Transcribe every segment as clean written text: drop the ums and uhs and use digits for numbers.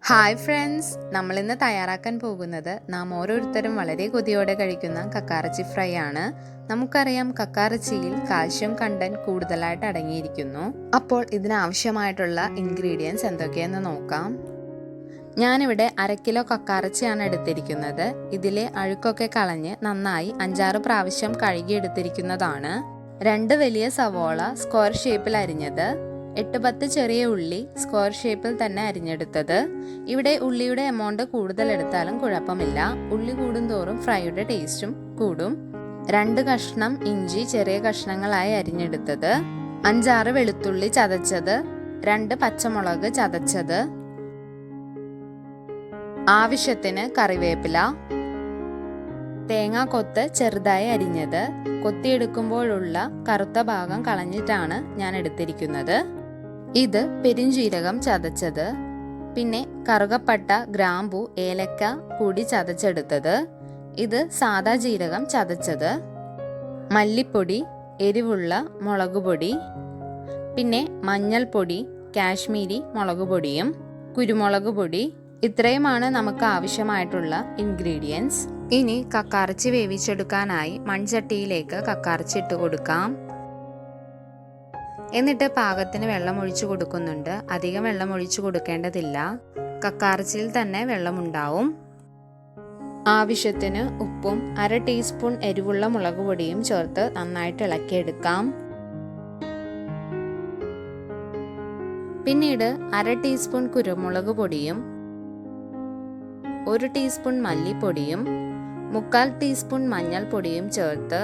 Hi friends, നമ്മളിന്ന് തയ്യാറാക്കാൻ പോകുന്നത് നാം ഓരോരുത്തരും വളരെ കൊതിയോടെ കഴിക്കുന്ന കക്കാറച്ചി ഫ്രൈ ആണ്. നമുക്കറിയാം കക്കാറച്ചിയിൽ കാൽഷ്യം കണ്ടന്റ് കൂടുതലായിട്ട് അടങ്ങിയിരിക്കുന്നു. അപ്പോൾ ഇതിനാവശ്യമായിട്ടുള്ള ഇൻഗ്രീഡിയൻസ് എന്തൊക്കെയെന്ന് നോക്കാം. ഞാനിവിടെ 1/2 കിലോ കക്കാറച്ചിയാണ് എടുത്തിരിക്കുന്നത്. ഇതിലെ അഴുക്കൊക്കെ കളഞ്ഞ് നന്നായി 5-6 പ്രാവശ്യം കഴുകിയെടുത്തിരിക്കുന്നതാണ്. 2 വലിയ സവോള സ്ക്വയർ ഷേപ്പിൽ അരിഞ്ഞത്, 8-10 ചെറിയ ഉള്ളി സ്ക്വയർ ഷേപ്പിൽ തന്നെ അരിഞ്ഞെടുത്തത്. ഇവിടെ ഉള്ളിയുടെ എമൗണ്ട് കൂടുതൽ എടുത്താലും കുഴപ്പമില്ല. ഉള്ളി കൂടുന്തോറും ഫ്രൈയുടെ ടേസ്റ്റും കൂടും. 2 കഷ്ണം ഇഞ്ചി ചെറിയ കഷ്ണങ്ങളായി അരിഞ്ഞെടുത്തത്, 5-6 വെളുത്തുള്ളി ചതച്ചത്, 2 പച്ചമുളക് ചതച്ചത്, ആവശ്യത്തിന് കറിവേപ്പില, തേങ്ങാക്കൊത്ത് ചെറുതായി അരിഞ്ഞത്. കൊത്തിയെടുക്കുമ്പോഴുള്ള കറുത്ത ഭാഗം കളഞ്ഞിട്ടാണ് ഞാൻ എടുത്തിരിക്കുന്നത്. ഇത് പെരുംജീരകം ചതച്ചത്, പിന്നെ കറുകപ്പട്ട, ഗ്രാമ്പു, ഏലക്ക കൂടി ചതച്ചെടുത്തത്, ഇത് സാദാ ജീരകം ചതച്ചത്, മല്ലിപ്പൊടി, എരിവുള്ള മുളകുപൊടി, പിന്നെ മഞ്ഞൾപ്പൊടി, കാശ്മീരി മുളകുപൊടിയും കുരുമുളക് പൊടി. ഇത്രയുമാണ് നമുക്ക് ആവശ്യമായിട്ടുള്ള ഇൻഗ്രീഡിയൻസ്. ഇനി കക്കാറച്ചി വേവിച്ചെടുക്കാനായി മൺചട്ടിയിലേക്ക് കക്കാറച്ചി ഇട്ട് കൊടുക്കാം. എന്നിട്ട് പാകത്തിന് വെള്ളം ഒഴിച്ചു കൊടുക്കുന്നുണ്ട്. അധികം വെള്ളം ഒഴിച്ചു കൊടുക്കേണ്ടതില്ല, കക്കാറച്ചിയിൽ തന്നെ വെള്ളമുണ്ടാവും. ആവശ്യത്തിന് ഉപ്പും 1/2 ടീസ്പൂൺ എരിവുള്ള മുളക് പൊടിയും ചേർത്ത് നന്നായിട്ട് ഇളക്കിയെടുക്കാം. പിന്നീട് 1/2 ടീസ്പൂൺ കുരുമുളക് പൊടിയും 1 ടീസ്പൂൺ മല്ലിപ്പൊടിയും 1/4 ടീസ്പൂൺ മഞ്ഞൾപ്പൊടിയും ചേർത്ത്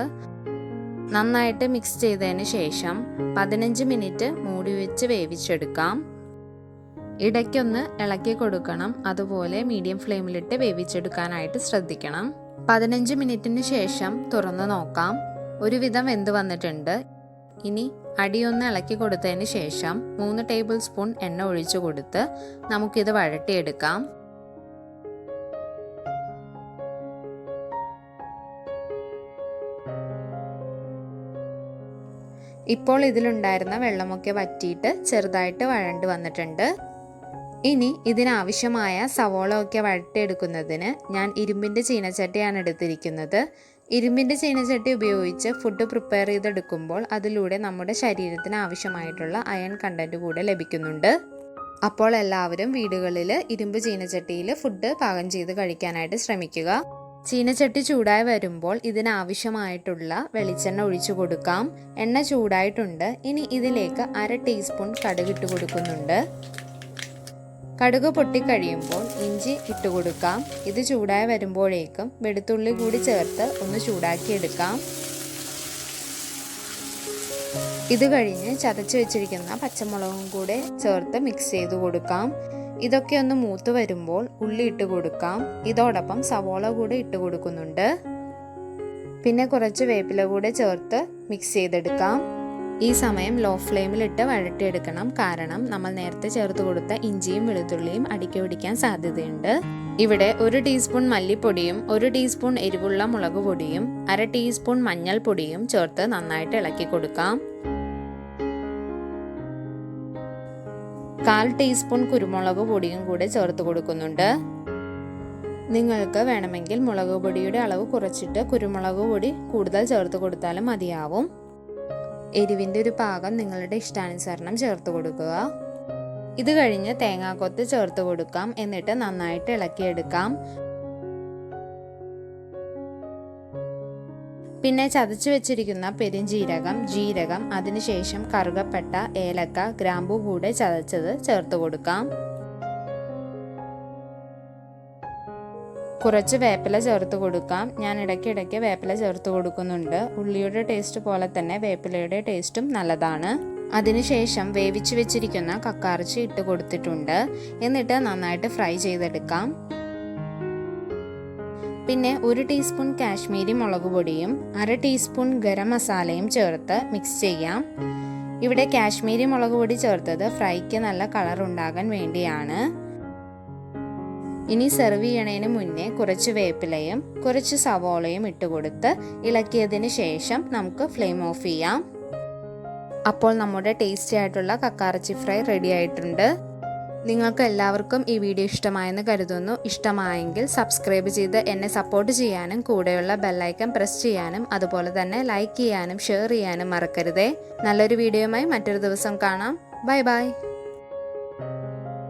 നന്നായിട്ട് മിക്സ് ചെയ്തതിന് ശേഷം 15 മിനിറ്റ് മൂടി വെച്ച് വേവിച്ചെടുക്കാം. ഇടയ്ക്കൊന്ന് ഇളക്കി കൊടുക്കണം, അതുപോലെ മീഡിയം ഫ്ലെയിമിലിട്ട് വേവിച്ചെടുക്കാനായിട്ട് ശ്രദ്ധിക്കണം. 15 മിനിറ്റിന് ശേഷം തുറന്ന് നോക്കാം. ഒരുവിധം വെന്ത് വന്നിട്ടുണ്ട്. ഇനി അടിയൊന്ന് ഇളക്കി കൊടുത്തതിന് ശേഷം 3 ടേബിൾ സ്പൂൺ എണ്ണ ഒഴിച്ചു കൊടുത്ത് നമുക്കിത് വഴട്ടിയെടുക്കാം. ഇപ്പോൾ ഇതിലുണ്ടായിരുന്ന വെള്ളമൊക്കെ വറ്റിയിട്ട് ചെറുതായിട്ട് വഴണ്ട് വന്നിട്ടുണ്ട്. ഇനി ഇതിനാവശ്യമായ സവോള ഒക്കെ വഴറ്റിയെടുക്കുന്നതിന് ഞാൻ ഇരുമ്പിൻ്റെ ചീനച്ചട്ടിയാണ് എടുത്തിരിക്കുന്നത്. ഇരുമ്പിൻ്റെ ചീനച്ചട്ടി ഉപയോഗിച്ച് ഫുഡ് പ്രിപ്പയർ ചെയ്തെടുക്കുമ്പോൾ അതിലൂടെ നമ്മുടെ ശരീരത്തിന് ആവശ്യമായിട്ടുള്ള അയൺ കണ്ടന്റ് കൂടെ ലഭിക്കുന്നുണ്ട്. അപ്പോൾ എല്ലാവരും വീടുകളിൽ ഇരുമ്പ് ചീനച്ചട്ടിയിൽ ഫുഡ് പാകം ചെയ്ത് കഴിക്കാനായിട്ട് ശ്രമിക്കുക. ചീനച്ചട്ടി ചൂടായി വരുമ്പോൾ ഇതിനാവശ്യമായിട്ടുള്ള വെളിച്ചെണ്ണ ഒഴിച്ചു കൊടുക്കാം. എണ്ണ ചൂടായിട്ടുണ്ട്. ഇനി ഇതിലേക്ക് 1/2 ടീസ്പൂൺ കടുക് ഇട്ട് കൊടുക്കുന്നുണ്ട്. കടുക് പൊട്ടിക്കഴിയുമ്പോൾ ഇഞ്ചി ഇട്ട് കൊടുക്കാം. ഇത് ചൂടായി വരുമ്പോഴേക്കും വെളുത്തുള്ളി കൂടി ചേർത്ത് ഒന്ന് ചൂടാക്കിയെടുക്കാം. ഇത് കഴിഞ്ഞ് ചതച്ച് വെച്ചിരിക്കുന്ന പച്ചമുളകും കൂടെ ചേർത്ത് മിക്സ് ചെയ്ത് കൊടുക്കാം. ഇതൊക്കെ ഒന്ന് മൂത്ത് വരുമ്പോൾ ഉള്ളി ഇട്ട് കൊടുക്കാം. ഇതോടൊപ്പം സവോള കൂടെ ഇട്ട് കൊടുക്കുന്നുണ്ട്. പിന്നെ കുറച്ച് വേപ്പില കൂടെ ചേർത്ത് മിക്സ് ചെയ്തെടുക്കാം. ഈ സമയം ലോ ഫ്ലെയിമിലിട്ട് വഴറ്റിയെടുക്കണം, കാരണം നമ്മൾ നേരത്തെ ചേർത്ത് കൊടുത്ത ഇഞ്ചിയും വെളുത്തുള്ളിയും അടിക്ക് പിടിക്കാൻ സാധ്യതയുണ്ട്. ഇവിടെ 1 ടീസ്പൂൺ മല്ലിപ്പൊടിയും 1 ടീസ്പൂൺ എരിവുള്ള മുളക് പൊടിയും 1/2 ടീസ്പൂൺ മഞ്ഞൾപ്പൊടിയും ചേർത്ത് നന്നായിട്ട് ഇളക്കി കൊടുക്കാം. 1/4 ടീസ്പൂൺ കുരുമുളക് പൊടിയും കൂടെ ചേർത്ത് കൊടുക്കുന്നുണ്ട്. നിങ്ങൾക്ക് വേണമെങ്കിൽ മുളക് പൊടിയുടെ അളവ് കുറച്ചിട്ട് കുരുമുളക് പൊടി കൂടുതൽ ചേർത്ത് കൊടുത്താലും മതിയാവും. എരിവിൻ്റെ ഒരു പാകം നിങ്ങളുടെ ഇഷ്ടാനുസരണം ചേർത്ത് കൊടുക്കുക. ഇത് കഴിഞ്ഞ് തേങ്ങാക്കൊത്ത് ചേർത്ത് കൊടുക്കാം. എന്നിട്ട് നന്നായിട്ട് ഇളക്കിയെടുക്കാം. പിന്നെ ചതച്ചു വെച്ചിരിക്കുന്ന പെരുംജീരകം, ജീരകം, അതിനുശേഷം കറുകപ്പട്ട, ഏലക്ക, ഗ്രാമ്പു കൂടെ ചതച്ചത് ചേർത്ത് കൊടുക്കാം. കുറച്ച് വേപ്പില ചേർത്ത് കൊടുക്കാം. ഞാൻ ഇടയ്ക്കിടയ്ക്ക് വേപ്പില ചേർത്ത് കൊടുക്കുന്നുണ്ട്. ഉള്ളിയുടെ ടേസ്റ്റ് പോലെ തന്നെ വേപ്പിലയുടെ ടേസ്റ്റും നല്ലതാണ്. അതിനുശേഷം വേവിച്ചു വെച്ചിരിക്കുന്ന കക്കാറച്ചി ഇട്ട് കൊടുത്തിട്ടുണ്ട്. എന്നിട്ട് നന്നായിട്ട് ഫ്രൈ ചെയ്തെടുക്കാം. പിന്നെ 1 ടീസ്പൂൺ കാശ്മീരി മുളക് പൊടിയും 1/2 ടീസ്പൂൺ ഗരം മസാലയും ചേർത്ത് മിക്സ് ചെയ്യാം. ഇവിടെ കാശ്മീരി മുളക് പൊടി ചേർത്തത് ഫ്രൈക്ക് നല്ല കളർ ഉണ്ടാകാൻ വേണ്ടിയാണ്. ഇനി സെർവ് ചെയ്യണതിന് മുന്നേ കുറച്ച് വേപ്പിലയും കുറച്ച് സവോളയും ഇട്ട് കൊടുത്ത് ഇളക്കിയതിന് ശേഷം നമുക്ക് ഫ്ലെയിം ഓഫ് ചെയ്യാം. അപ്പോൾ നമ്മുടെ ടേസ്റ്റി ആയിട്ടുള്ള കക്കാറച്ചി ഫ്രൈ റെഡി ആയിട്ടുണ്ട്. നിങ്ങൾക്ക് എല്ലാവർക്കും ഈ വീഡിയോ ഇഷ്ടമായെന്ന് കരുതുന്നു. ഇഷ്ടമായെങ്കിൽ സബ്സ്ക്രൈബ് ചെയ്ത് എന്നെ സപ്പോർട്ട് ചെയ്യാനും കൂടെയുള്ള ബെല്ലൈക്കൺ പ്രസ് ചെയ്യാനും അതുപോലെ തന്നെ ലൈക്ക് ചെയ്യാനും ഷെയർ ചെയ്യാനും മറക്കരുതേ. നല്ലൊരു വീഡിയോയുമായി മറ്റൊരു ദിവസം കാണാം. Bye bye.